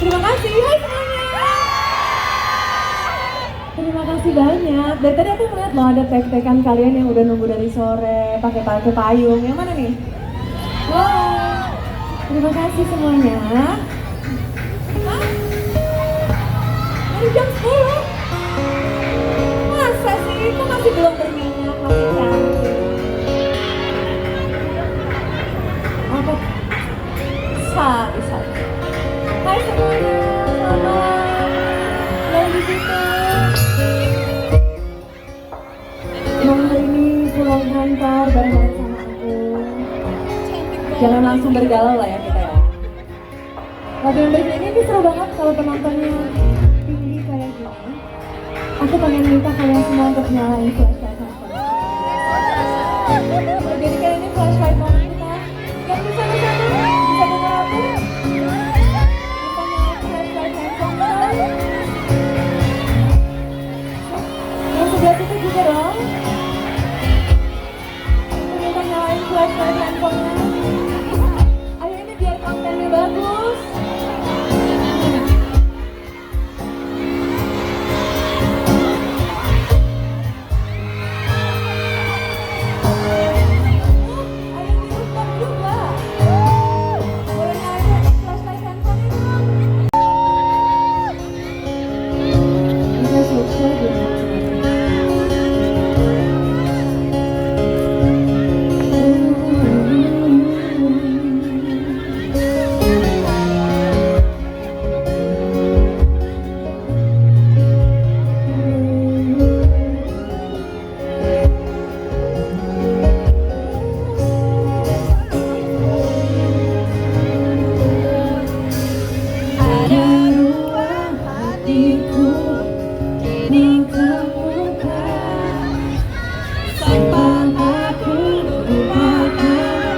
Terima kasih, hai semuanya. Terima kasih banyak. Dari tadi aku melihat loh ada tek-tekan kalian yang udah nunggu dari sore pakai payung. Yang mana nih? Wow. Terima kasih semuanya. Hah? Dari jam 10? Masa sih? Kok masih belum berminyak, masih cantik? Apa? Bisa. Hai semuanya, selamat malam. Yang di situ. Semoga ini pulang kantor bareng sama aku. Jangan langsung bergalau lah ya kita ya. Latihan berikutnya ini seru banget kalau penontonnya tinggi kayak gini. Aku pengen minta kalian semua untuk nyalain flashlight handphone. Jadi kayak ini flashlight momen kita. Yang bisa bersama, bisa denger aku. Yang sebelah situ juga dong. Kita nyalain flashlight handphonenya. Ayo ini biar kontennya bagus. Ayo di rooftop juga. Boleh nyalain flashlight handphonenya. Bisa sukses ya. Ada ruang hatiku kini terbuka, sampai aku lupakan,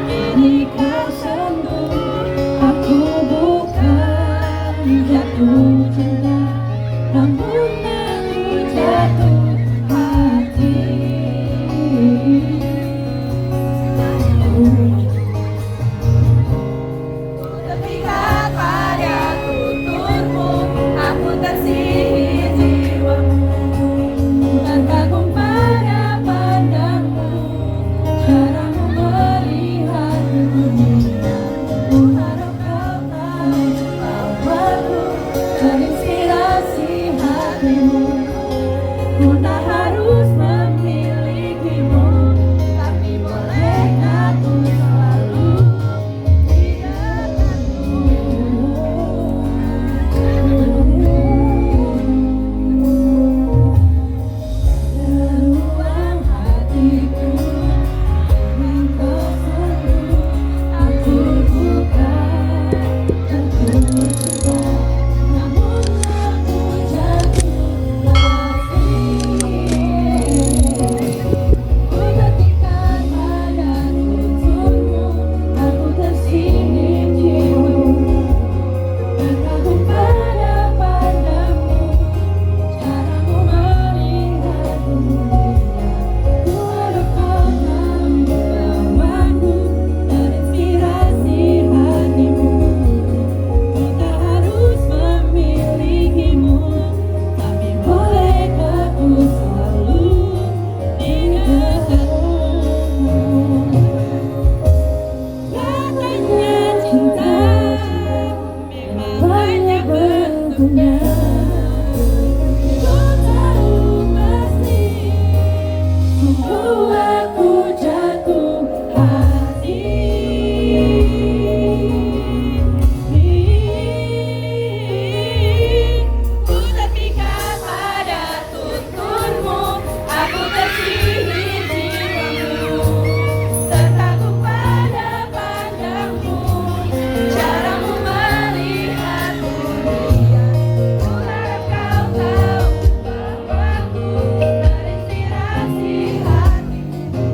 kini kau sentuh. Aku bukan jatuh cinta, namun aku jatuh hati. Ketika pada tuturmu, aku tersihir jiwamu, dan kagum pada pandangmu, caramu melihat dunia. Ku harap kau tahu bahwa ku terinspirasi hatimu. punya. Ku tahu pasti membuatku jatuh hati. Ku terpikat pada tuturmu, aku tersihir jiwamu, terkagum pada pandangmu, caramu melihat dunia. Ku harap kau tahu bahwa ku terinspirasi hatimu.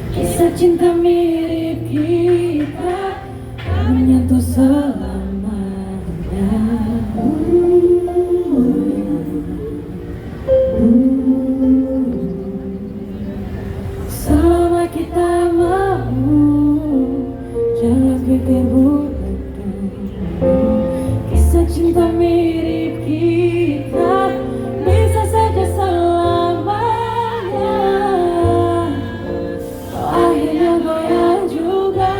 Kisah cinta mirip kita menyentuh selamanya. Selama kita mau, jangan pikir buruk dulu. Kisah cinta mirip kita bisa saja selamanya. Akhirnya goyah juga,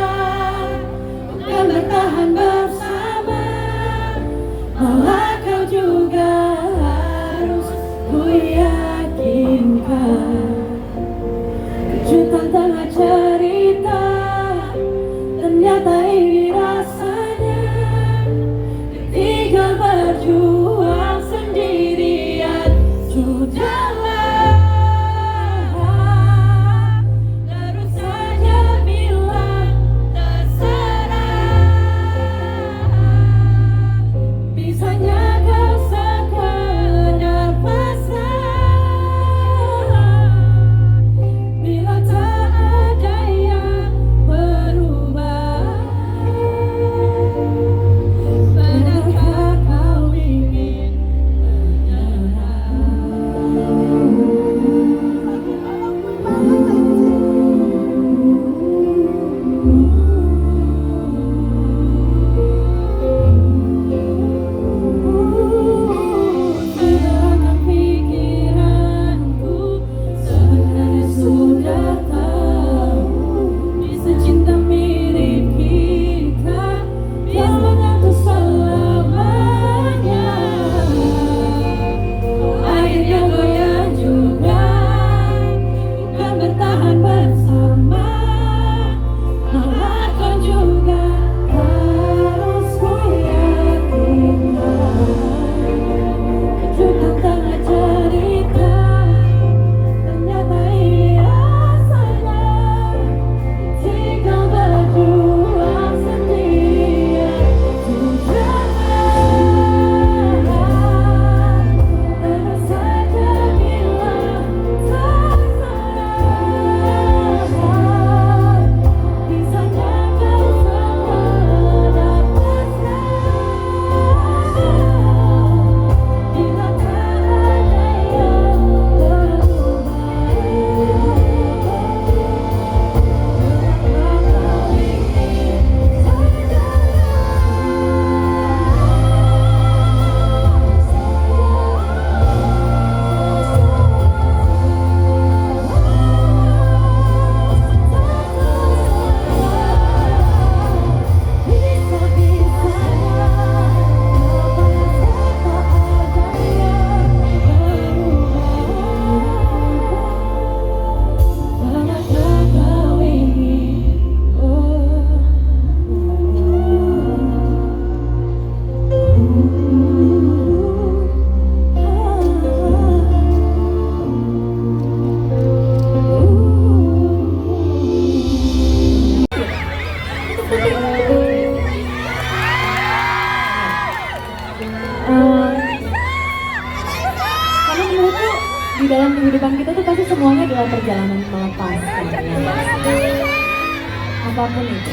bukan bertahan bersama. Malah kau juga harus ku yakinkan. Kejutan tengah cerita, ternyata ini rasanya. Ditinggal berjuang sendirian, sudahlah. Terus saja bilang terserah. Bisanya kau sekedar pasrah. tuh pasti semuanya adalah perjalanan melepaskan. Apapun itu.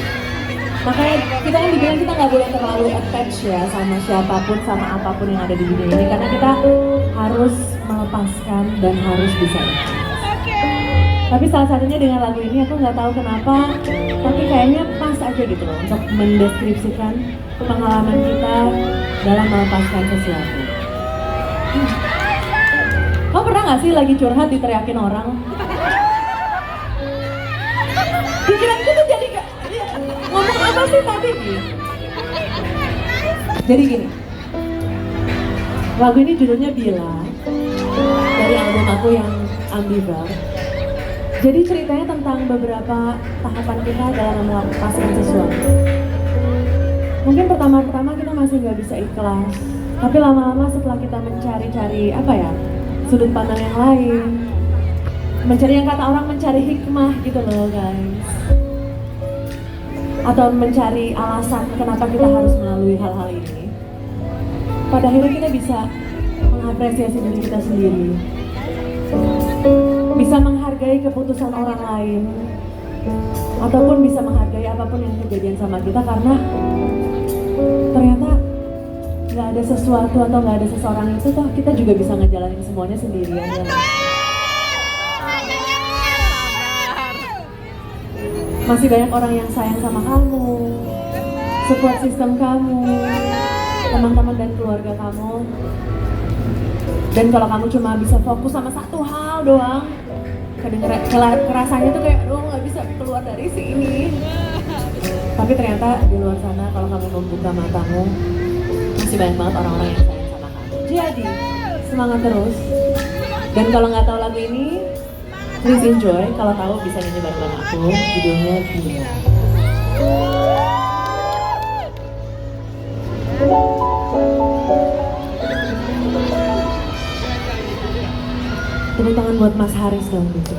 Makanya kita kan dibilang kita nggak boleh terlalu attach ya sama siapapun, sama apapun yang ada di dunia ini. Karena kita harus melepaskan dan harus bisa ikhlas. Tapi salah satunya dengan lagu ini aku nggak tahu kenapa, tapi kayaknya pas aja gitu loh untuk mendeskripsikan pengalaman kita dalam melepaskan sesuatu. Kamu pernah nggak sih lagi curhat diteriakin orang? Pikiranku tuh jadi ngomong apa sih tadi nih? Jadi gini, lagu ini judulnya Bila, dari album aku yang Ambivert. Jadi ceritanya tentang beberapa tahapan kita dalam melepaskan sesuatu. Mungkin pertama-tama kita masih nggak bisa ikhlas, tapi lama-lama setelah kita mencari-cari apa ya, sudut pandang yang lain, mencari yang kata orang mencari hikmah gitu loh guys, atau mencari alasan kenapa kita harus melalui hal-hal ini. Pada akhirnya kita bisa mengapresiasi diri kita sendiri, bisa menghargai keputusan orang lain, ataupun bisa menghargai apapun yang kejadian sama kita, karena ternyata nggak ada sesuatu atau nggak ada seseorang itu toh kita juga bisa ngejalanin semuanya sendirian ya. Masih banyak orang yang sayang sama kamu, support system kamu, teman-teman dan keluarga kamu. Dan kalau kamu cuma bisa fokus sama satu hal doang, kerasanya tuh kayak aduh nggak bisa keluar dari sini. Tapi ternyata di luar sana kalau kamu membuka matamu, masih banyak banget orang-orang yang sayang sama kamu. Jadi semangat terus. Dan kalau nggak tahu lagu ini, please enjoy. Kalau tahu bisa nyanyi bareng aku. Judulnya Bila. Tepuk tangan buat Mas Haris dong gitu.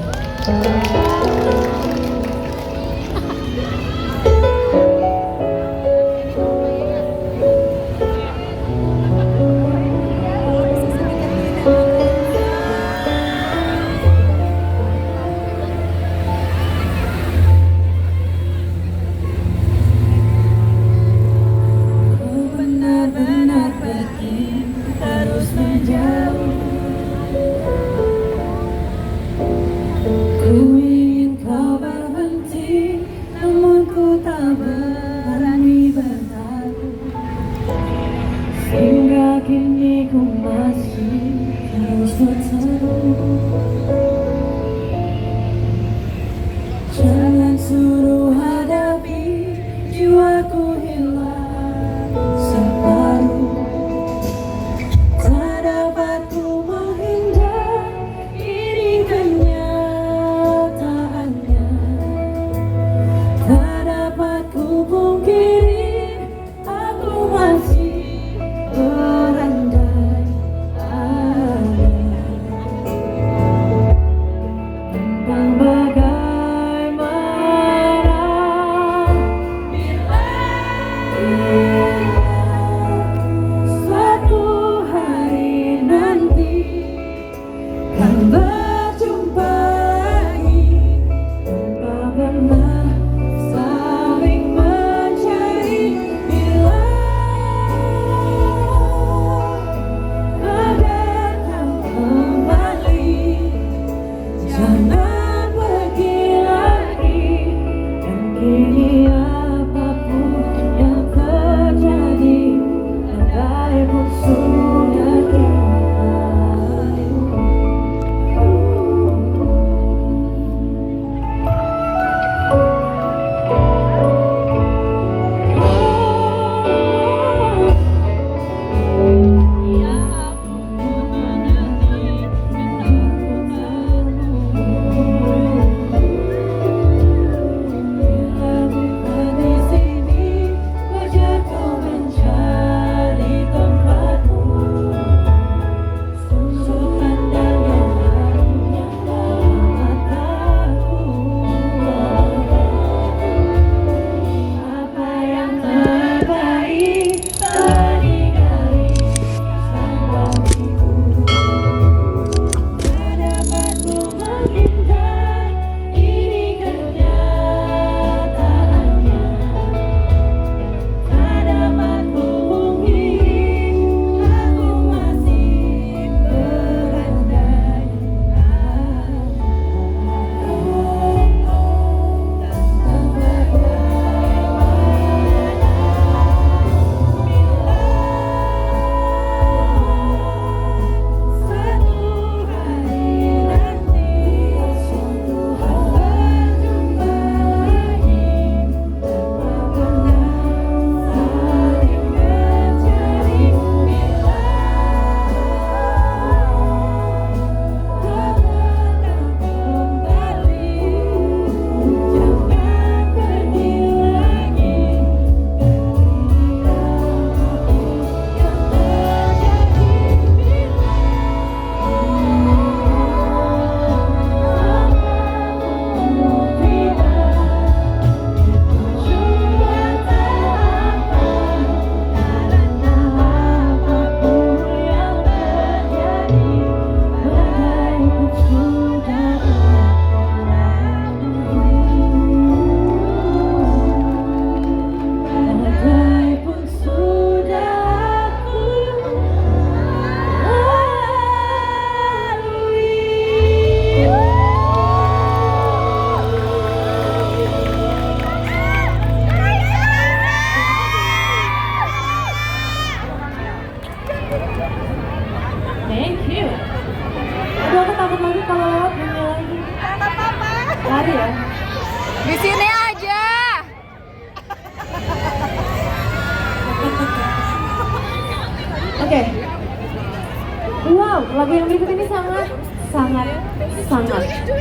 Benar-benar pergi terus menjauh. Ku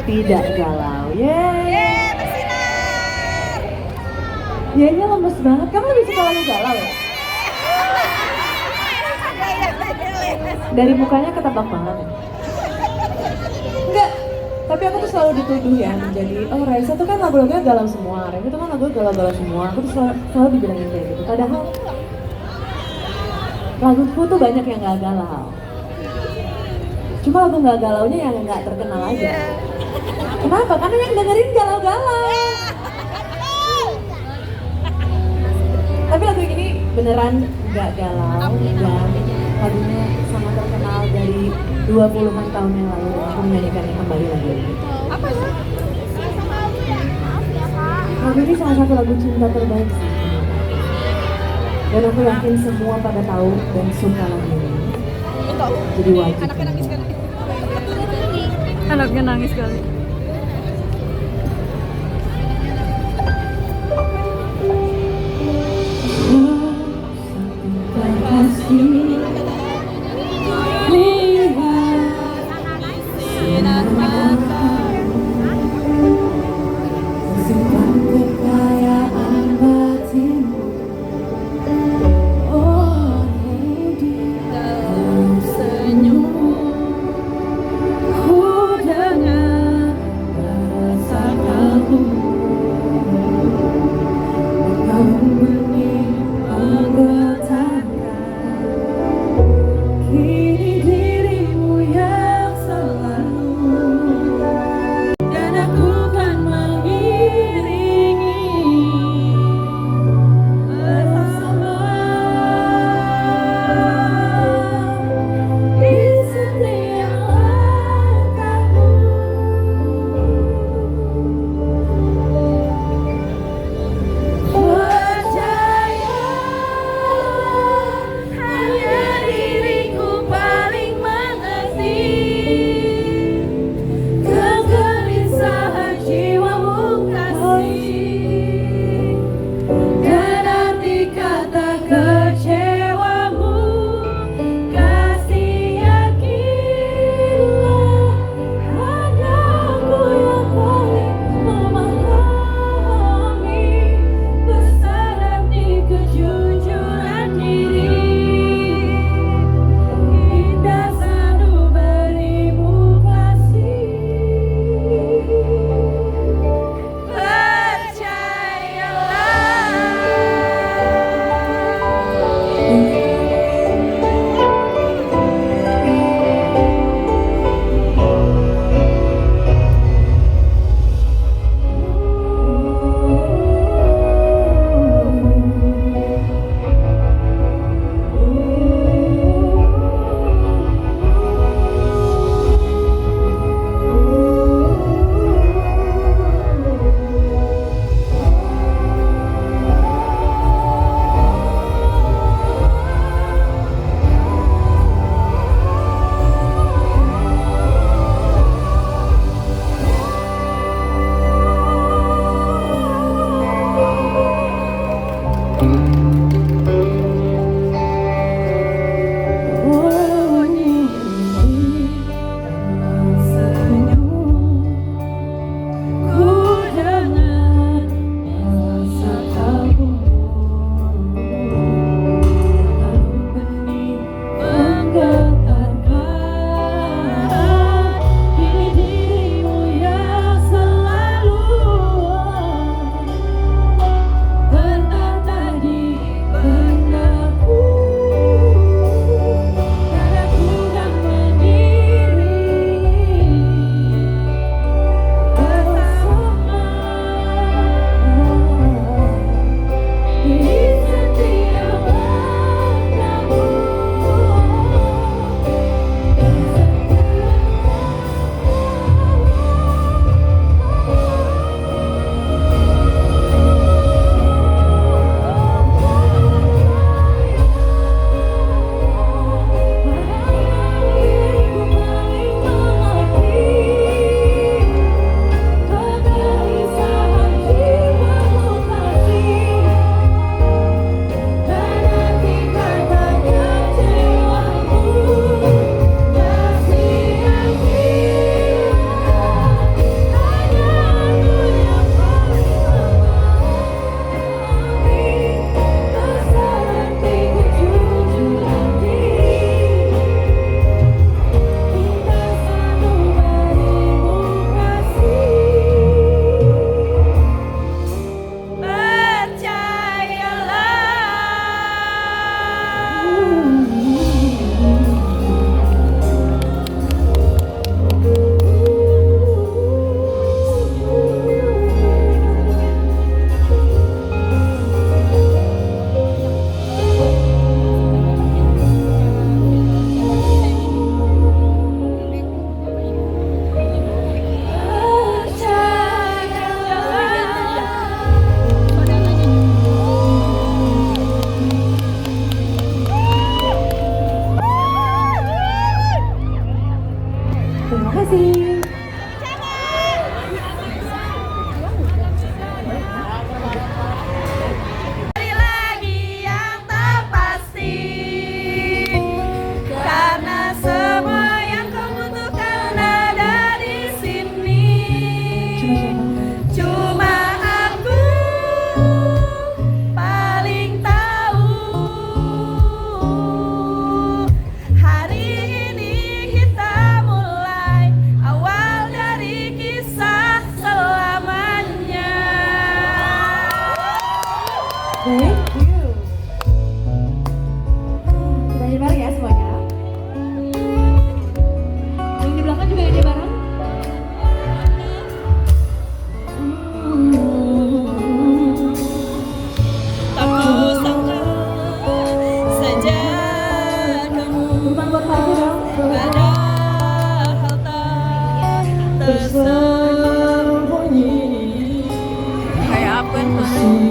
tidak galau. Yeay. Bersinar. Dianya lemes banget. Kamu lebih suka lagu galau ya? Dari mukanya ketebak banget. Enggak. Tapi aku tuh selalu dituduh ya menjadi, oh Raisa tuh kan lagu-lagunya galau semua. Raisa tuh kan lagu galau-galau semua. Aku tuh selalu dibilangin kayak gitu. Padahal laguku tuh banyak yang gak galau. Cuma lagu gak galaunya yang gak terkenal aja. Kenapa? Karena yang dengerin galau-galau. Tapi lagu ini beneran gak galau dan lagunya sangat terkenal dari 20-an tahun yang lalu. Aku menyanyikannya kembali lagi. Apa ya? Lagu ini salah satu lagu cinta terbaik sih. Dan aku yakin semua pada tahu dan suka lagu ini. Jadi wajib. Anaknya nangis kan? Anaknya nangis kali. Sinar mata. Simpan kekayaan batinmu. Oh, Dalam senyummu ku dengar rasa kalbu. Kau benih menggetarkan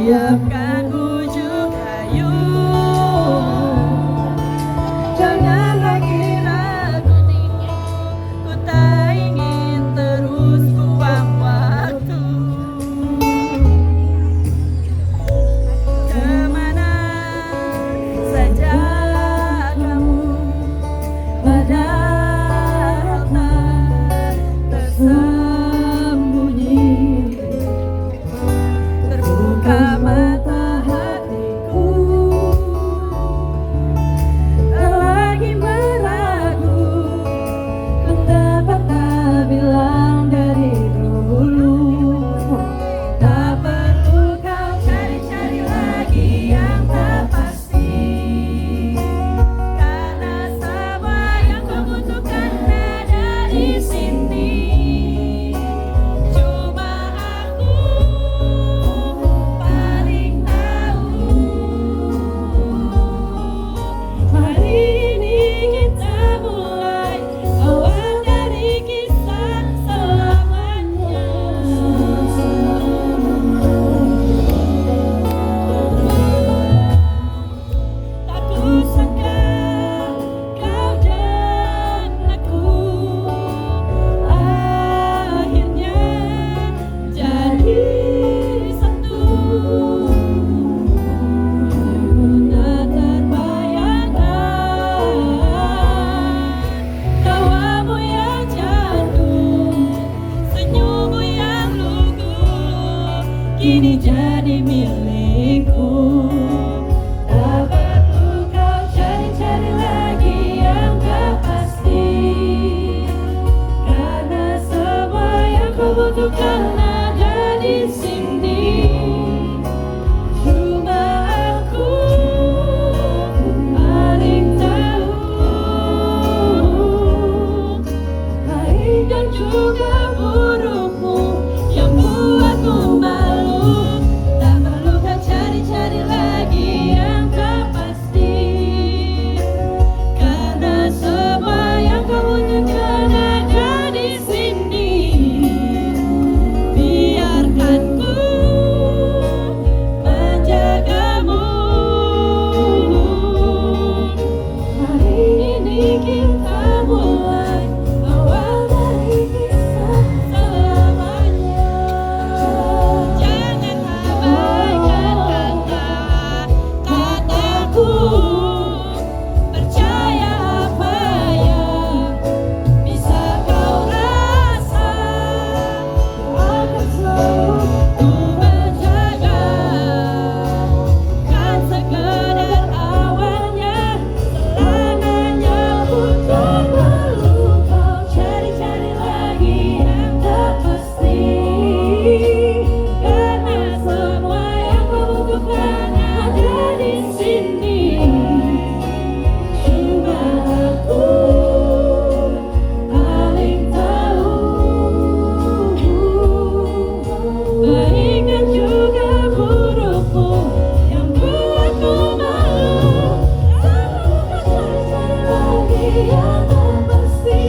siapkan ujung kayu. Jangan lagi ragu, ku tak ingin terus buang waktu. Kemana saja kamu, padahal tak tersembunyi. Terbuka mata hatiku, tak lagi meragu. Ku tak pernah bilang dari dulu. Tak perlu kau cari-cari lagi yang tak pasti, karena semua yang kau butuhkan ada di sini. Cuma aku paling tahu. Hari ini kita mulai awal dari kisah selamanya. Tak kusangka kau dan aku akhirnya jadi satu. Tak terbayangkan tawamu yang jatuh, senyummu yang lugu, kini jadi milikku. Tak perlu kau cari-cari lagi yang tak pasti, karena semua yang kau butuhkan ada di sini. Cuma aku paling tahu. Baik dan juga burukmu yang buatku malu. Tak perlu kau cari-cari lagi yang tak pasti, karena semua yang kau butuhkan ada di sini. Biarkan ku menjagamu. Hari ini kita mulai awal dari kisah selamanya. Jangan abaikan kata-kataku, percaya apa yang bisa kau rasa. Akan selalu ku menjaga, kan sekedar awalnya, selamanya pun tak perlu kau cari-cari lagi yang tak pasti, karena semua yang kau butuhkan ada di sini. Cuma aku paling tahu. Baik dan juga burukmu yang buatku malu. Tak perlu cari-cari lagi yang tak pasti,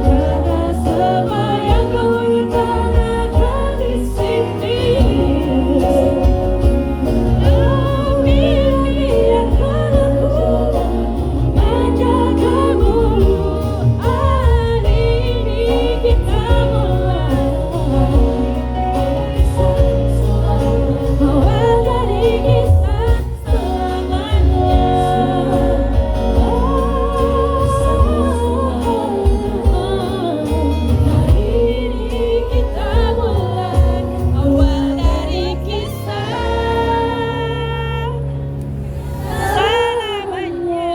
karena semua yang kau butuhkan ada di sini. Biarkan aku menjagamu. Hari ini kita mulai awal dari kisah selamanya. Hari ini kita mulai awal dari kisah selamanya.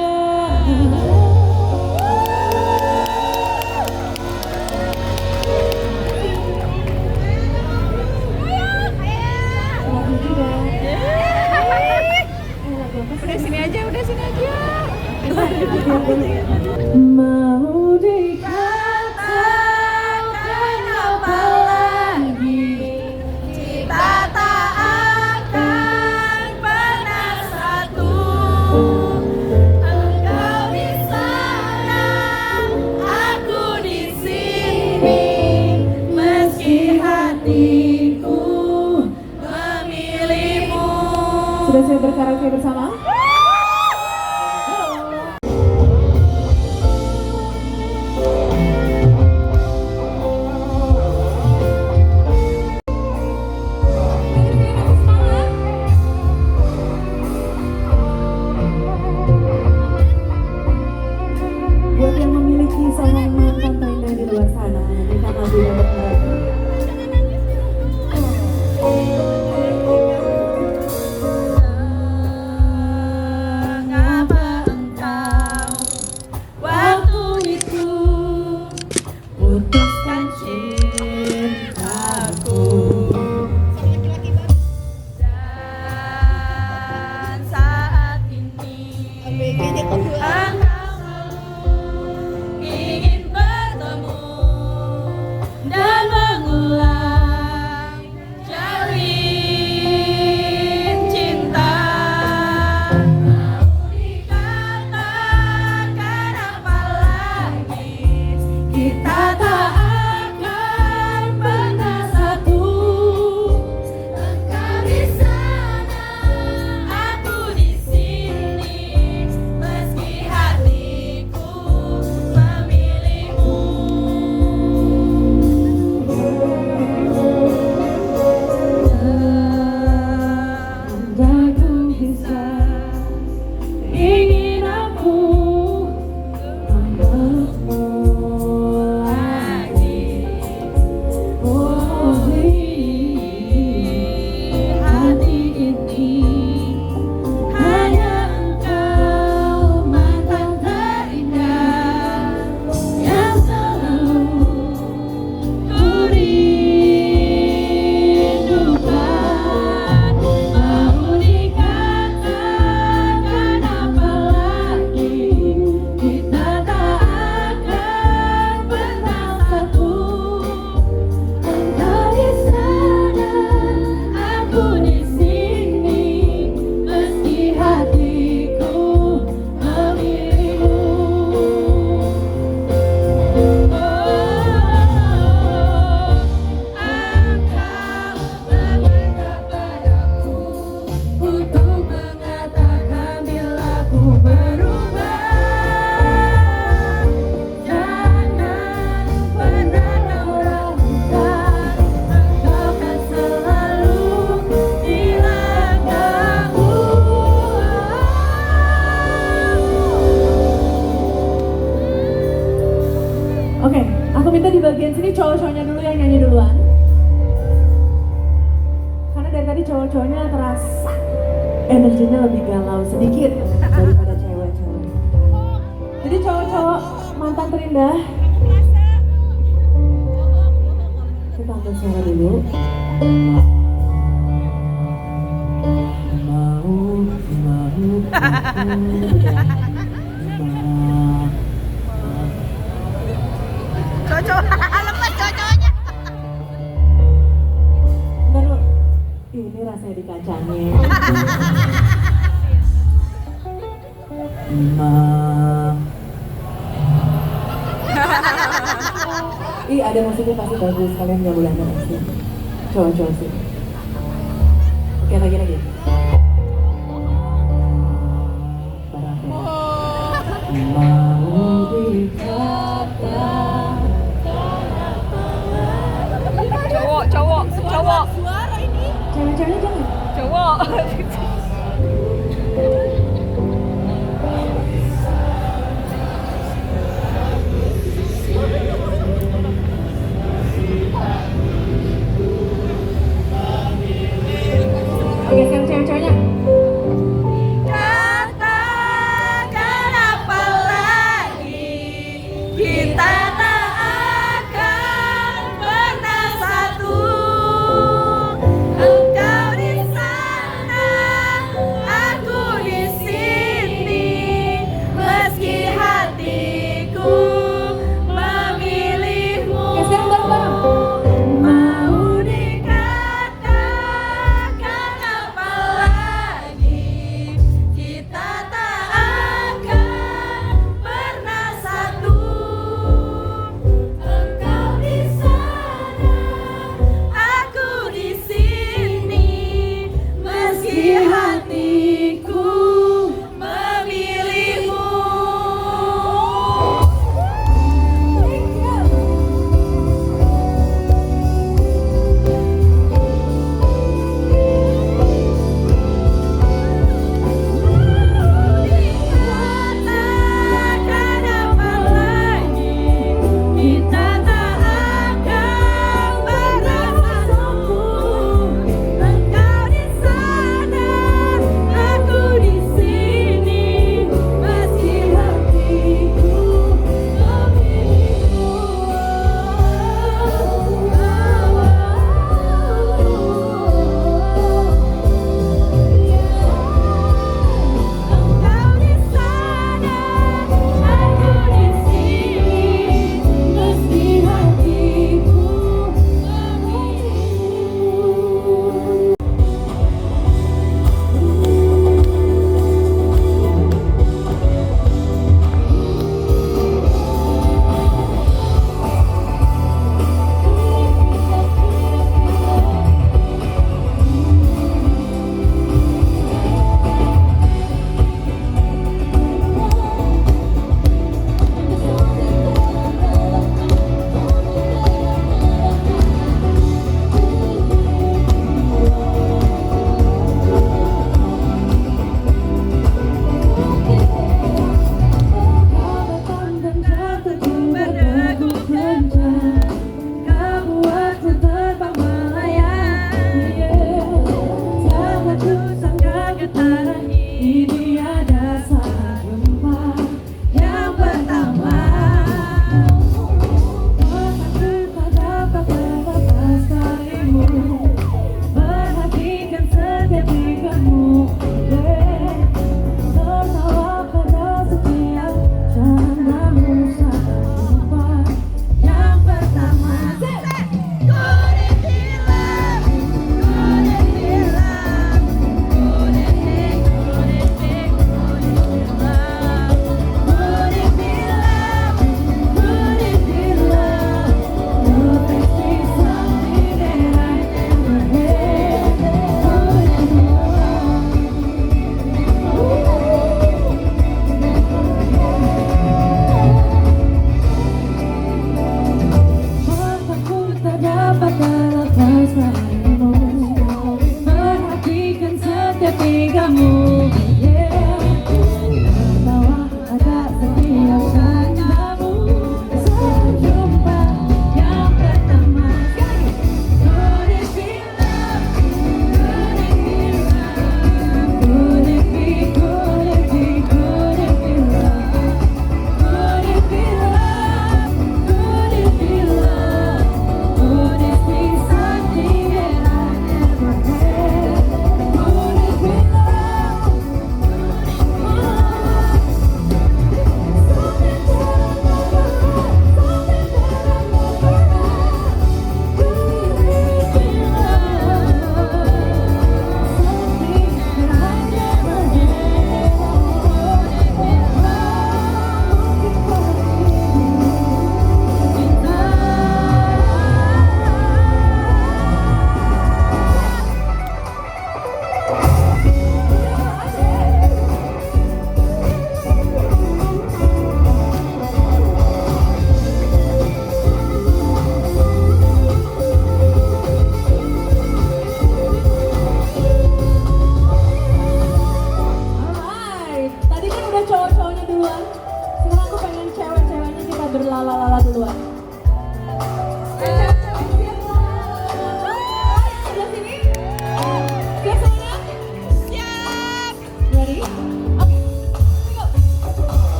Lagu juga. Udah sini aja, udah sini aja. Mau dikatakan apa lagi? Kita tak akan pernah satu. Engkau di sana, aku di sini. Meski hatiku Sudah siap berkaraoke bersama? Buat yang memiliki seorang mantan terindah di luar sana, nyanyikan lagu yang mereka. Mengapa engkau waktu itu putuskan cintaku, dan saat ini engkau ingin bertemu dan mengulang jalin cinta. Mau dikatakan apa lagi, kita tak akan pernah satu. Engkau di sana, aku di sini, meski hatiku memilihmu. Andaiku bisa, ingin aku memelukmu lagi. Oh, di hati ini hanya engkau mantan terindah yang selalu ku rindukan. Mau dikatakan apa lagi, kita tak akan pernah satu. Engkau di sana, aku di sini, meski hatiku memilihmu. Untuk mengatakan bila ku berubah, jangan pernah kau ragukan, engkau kan selalu di langkahku. Oke, aku minta di bagian sini cowok-cowoknya dulu yang nyanyi duluan. Karena dari tadi cowok-cowoknya terasa energinya lebih galau sedikit daripada cewek-cewek. Jadi cowok-cowok mantan terindah, kita ambil suara dulu. Cocok, lemes cocoknya. Bentar lu, ini rasanya dikacangin. Ih, ada musiknya pasti bagus, kalian gak boleh nangis. Cowok-cowok sih. Oke, lagi. Mau dikatakan Cowok. cewek-ceweknya jangan. Cowok. Oke, sekarang cewek-ceweknya. Katakan apa lagi, kita tak akan pernah satu. Engkau di sana,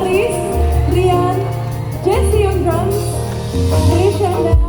vokalis, Rian, Jesse on drums, Rishanda,